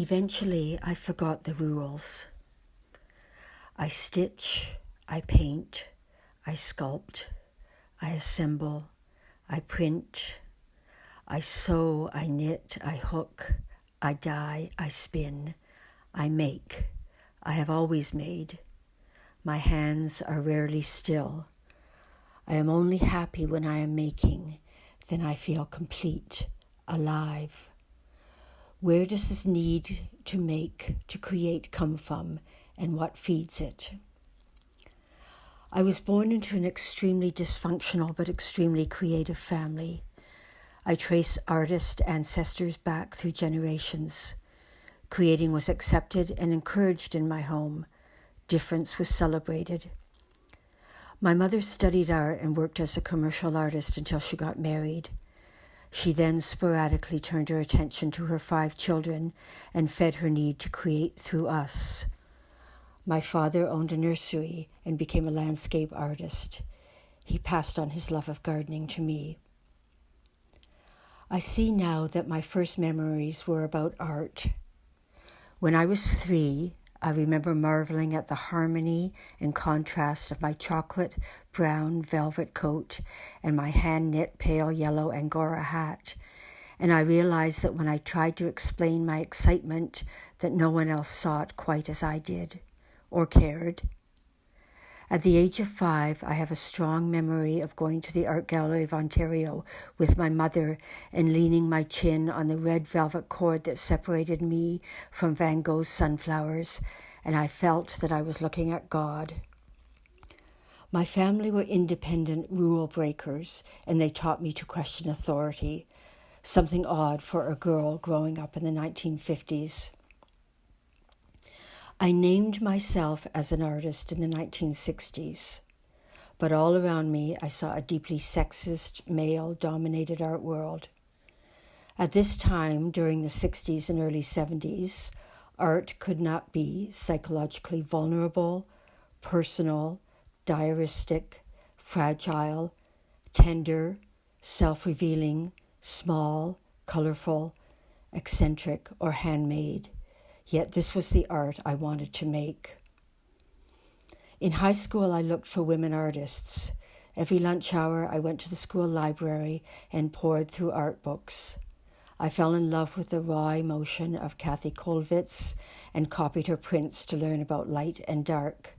Eventually, I forgot the rules. I stitch, I paint, I sculpt, I assemble, I print, I sew, I knit, I hook, I dye, I spin, I make. I have always made. My hands are rarely still. I am only happy when I am making. Then I feel complete, alive. Where does this need to make, to create come from, and what feeds it? I was born into an extremely dysfunctional but extremely creative family. I trace artist ancestors back through generations. Creating was accepted and encouraged in my home. Difference was celebrated. My mother studied art and worked as a commercial artist until she got married. She then sporadically turned her attention to her 5 children and fed her need to create through us. My father owned a nursery and became a landscape artist. He passed on his love of gardening to me. I see now that my first memories were about art. When I was 3, I remember marveling at the harmony and contrast of my chocolate brown velvet coat and my hand-knit pale yellow Angora hat, and I realized that when I tried to explain my excitement that no one else saw it quite as I did, or cared. At the age of 5, I have a strong memory of going to the Art Gallery of Ontario with my mother and leaning my chin on the red velvet cord that separated me from Van Gogh's sunflowers, and I felt that I was looking at God. My family were independent rule breakers, and they taught me to question authority, something odd for a girl growing up in the 1950s. I named myself as an artist in the 1960s, but all around me I saw a deeply sexist, male-dominated art world. At this time, during the 60s and early 70s, art could not be psychologically vulnerable, personal, diaristic, fragile, tender, self-revealing, small, colorful, eccentric, or handmade. Yet this was the art I wanted to make. In high school, I looked for women artists. Every lunch hour, I went to the school library and pored through art books. I fell in love with the raw emotion of Kathy Kollwitz and copied her prints to learn about light and dark.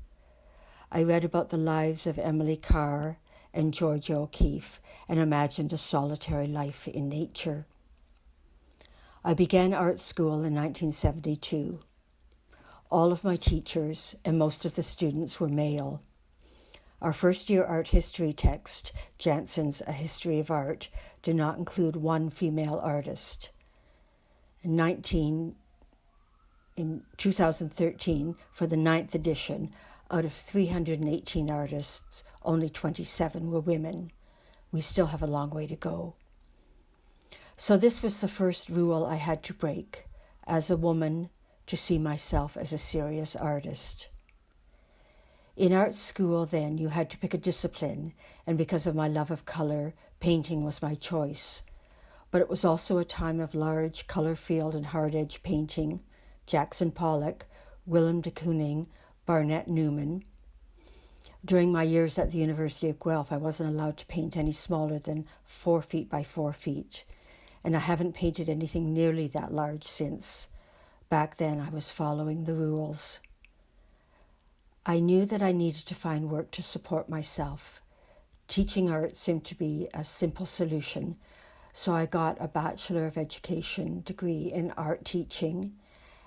I read about the lives of Emily Carr and Georgia O'Keeffe and imagined a solitary life in nature. I began art school in 1972. All of my teachers and most of the students were male. Our first-year art history text, Jansen's A History of Art, did not include one female artist. In 2013, for the 9th edition, out of 318 artists, only 27 were women. We still have a long way to go. So this was the first rule I had to break, as a woman, to see myself as a serious artist. In art school then, you had to pick a discipline, and because of my love of color, painting was my choice. But it was also a time of large color field and hard edge painting, Jackson Pollock, Willem de Kooning, Barnett Newman. During my years at the University of Guelph, I wasn't allowed to paint any smaller than 4 feet by 4 feet. And I haven't painted anything nearly that large since. Back then, I was following the rules. I knew that I needed to find work to support myself. Teaching art seemed to be a simple solution, so I got a Bachelor of Education degree in art teaching.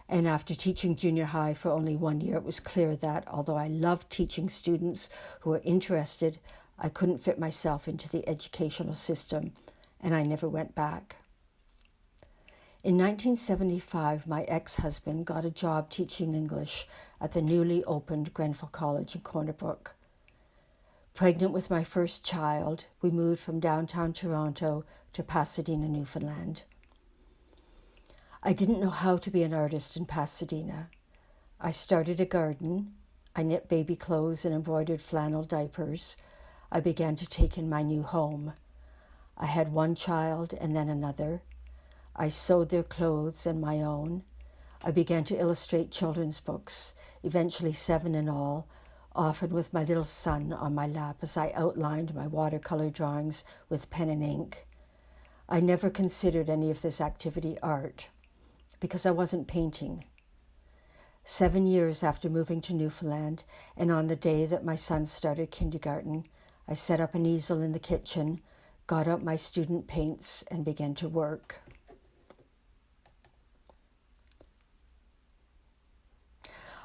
And after teaching junior high for only 1 year, it was clear that, although I loved teaching students who were interested, I couldn't fit myself into the educational system, and I never went back. In 1975, my ex-husband got a job teaching English at the newly opened Grenfell College in Corner Brook. Pregnant with my first child, we moved from downtown Toronto to Pasadena, Newfoundland. I didn't know how to be an artist in Pasadena. I started a garden. I knit baby clothes and embroidered flannel diapers. I began to take in my new home. I had one child and then another. I sewed their clothes and my own. I began to illustrate children's books, eventually 7 in all, often with my little son on my lap as I outlined my watercolor drawings with pen and ink. I never considered any of this activity art because I wasn't painting. 7 years after moving to Newfoundland, and on the day that my son started kindergarten, I set up an easel in the kitchen, got out my student paints, and began to work.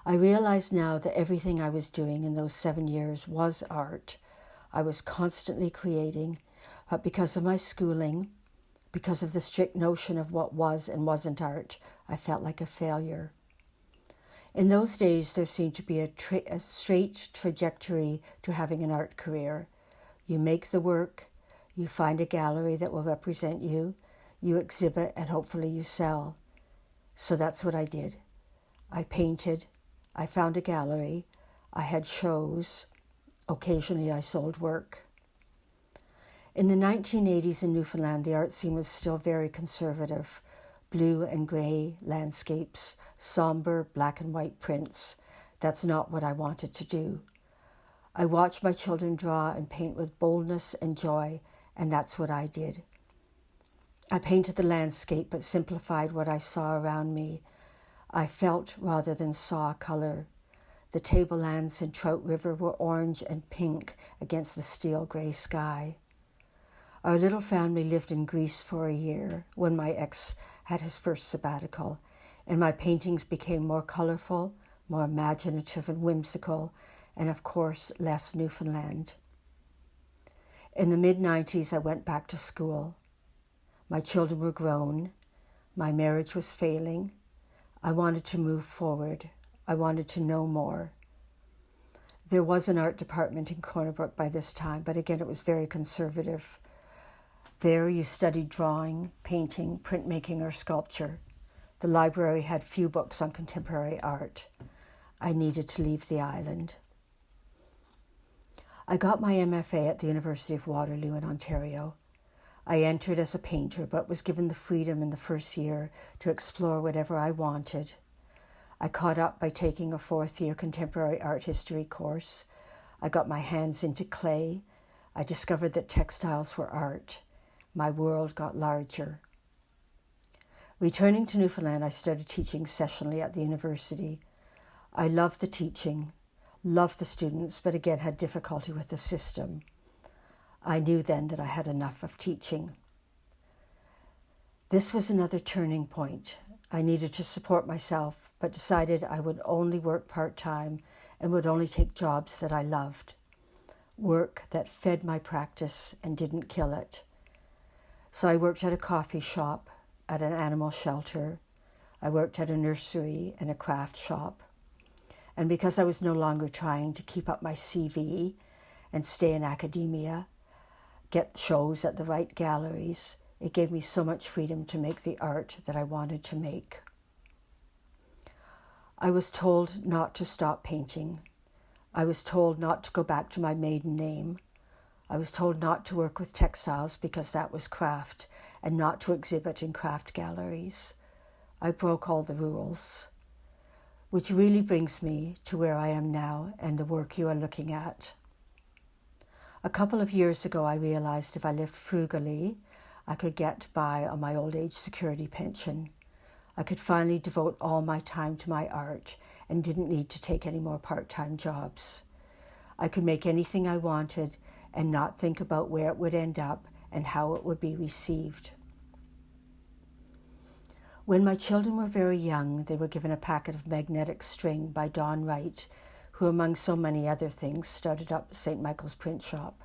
I realize now that everything I was doing in those 7 years was art. I was constantly creating, but because of my schooling, because of the strict notion of what was and wasn't art, I felt like a failure. In those days, there seemed to be a straight trajectory to having an art career. You make the work, you find a gallery that will represent you, you exhibit, and hopefully you sell. So that's what I did. I painted, I found a gallery, I had shows, occasionally I sold work. In the 1980s in Newfoundland, the art scene was still very conservative. Blue and grey landscapes, somber black and white prints. That's not what I wanted to do. I watched my children draw and paint with boldness and joy, and that's what I did. I painted the landscape but simplified what I saw around me. I felt rather than saw color. The tablelands in Trout River were orange and pink against the steel grey sky. Our little family lived in Greece for a year when my ex had his first sabbatical, and my paintings became more colorful, more imaginative and whimsical, and of course, less Newfoundland. In the mid-90s, I went back to school. My children were grown. My marriage was failing. I wanted to move forward. I wanted to know more. There was an art department in Corner Brook by this time, but again, it was very conservative. There you studied drawing, painting, printmaking, or sculpture. The library had few books on contemporary art. I needed to leave the island. I got my MFA at the University of Waterloo in Ontario. I entered as a painter, but was given the freedom in the first year to explore whatever I wanted. I caught up by taking a 4th-year contemporary art history course. I got my hands into clay. I discovered that textiles were art. My world got larger. Returning to Newfoundland, I started teaching sessionally at the university. I loved the teaching, loved the students, but again had difficulty with the system. I knew then that I had enough of teaching. This was another turning point. I needed to support myself, but decided I would only work part-time and would only take jobs that I loved. Work that fed my practice and didn't kill it. So I worked at a coffee shop, at an animal shelter. I worked at a nursery and a craft shop. And because I was no longer trying to keep up my CV and stay in academia, get shows at the right galleries, it gave me so much freedom to make the art that I wanted to make. I was told not to stop painting. I was told not to go back to my maiden name. I was told not to work with textiles because that was craft, and not to exhibit in craft galleries. I broke all the rules, which really brings me to where I am now and the work you are looking at. A couple of years ago, I realized if I lived frugally, I could get by on my old age security pension. I could finally devote all my time to my art and didn't need to take any more part-time jobs. I could make anything I wanted and not think about where it would end up and how it would be received. When my children were very young, they were given a packet of magnetic string by Don Wright, who among so many other things started up St. Michael's print shop.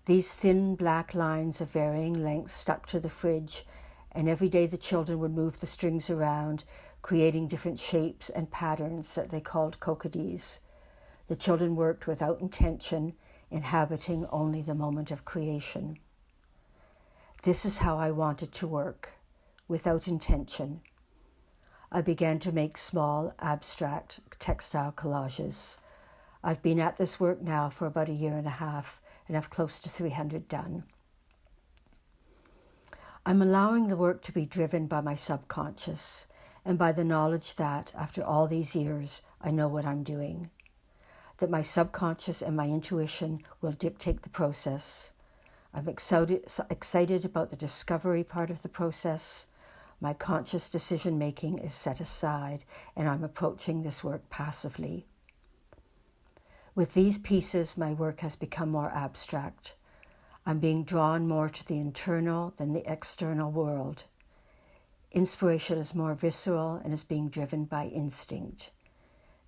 These thin black lines of varying lengths stuck to the fridge, and every day the children would move the strings around, creating different shapes and patterns that they called cocodies. The children worked without intention, inhabiting only the moment of creation. This is how I wanted to work, without intention. I began to make small, abstract textile collages. I've been at this work now for about 1.5 years and have close to 300 done. I'm allowing the work to be driven by my subconscious and by the knowledge that, after all these years, I know what I'm doing, that my subconscious and my intuition will dictate the process. I'm excited about the discovery part of the process. My conscious decision-making is set aside, and I'm approaching this work passively. With these pieces, my work has become more abstract. I'm being drawn more to the internal than the external world. Inspiration is more visceral and is being driven by instinct.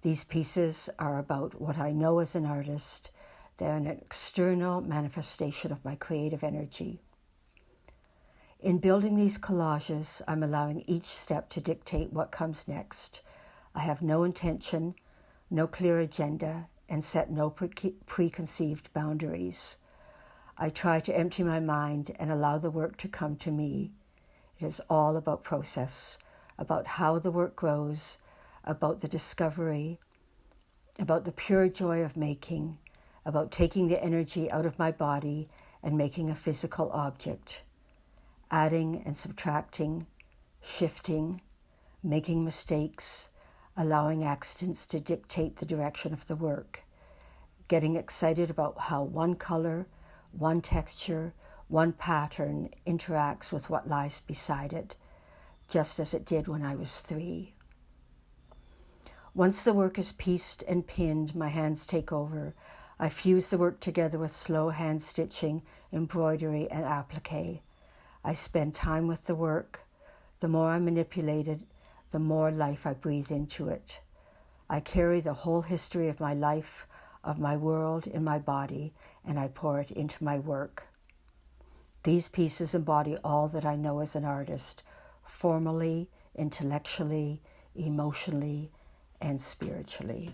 These pieces are about what I know as an artist. They're an external manifestation of my creative energy. In building these collages, I'm allowing each step to dictate what comes next. I have no intention, no clear agenda, and set no preconceived boundaries. I try to empty my mind and allow the work to come to me. It is all about process, about how the work grows, about the discovery, about the pure joy of making, about taking the energy out of my body and making a physical object. Adding and subtracting, shifting, making mistakes, allowing accidents to dictate the direction of the work, getting excited about how one color, one texture, one pattern interacts with what lies beside it, just as it did when I was 3. Once the work is pieced and pinned, my hands take over. I fuse the work together with slow hand stitching, embroidery, and applique. I spend time with the work. The more I manipulate it, the more life I breathe into it. I carry the whole history of my life, of my world in my body, and I pour it into my work. These pieces embody all that I know as an artist, formally, intellectually, emotionally, and spiritually.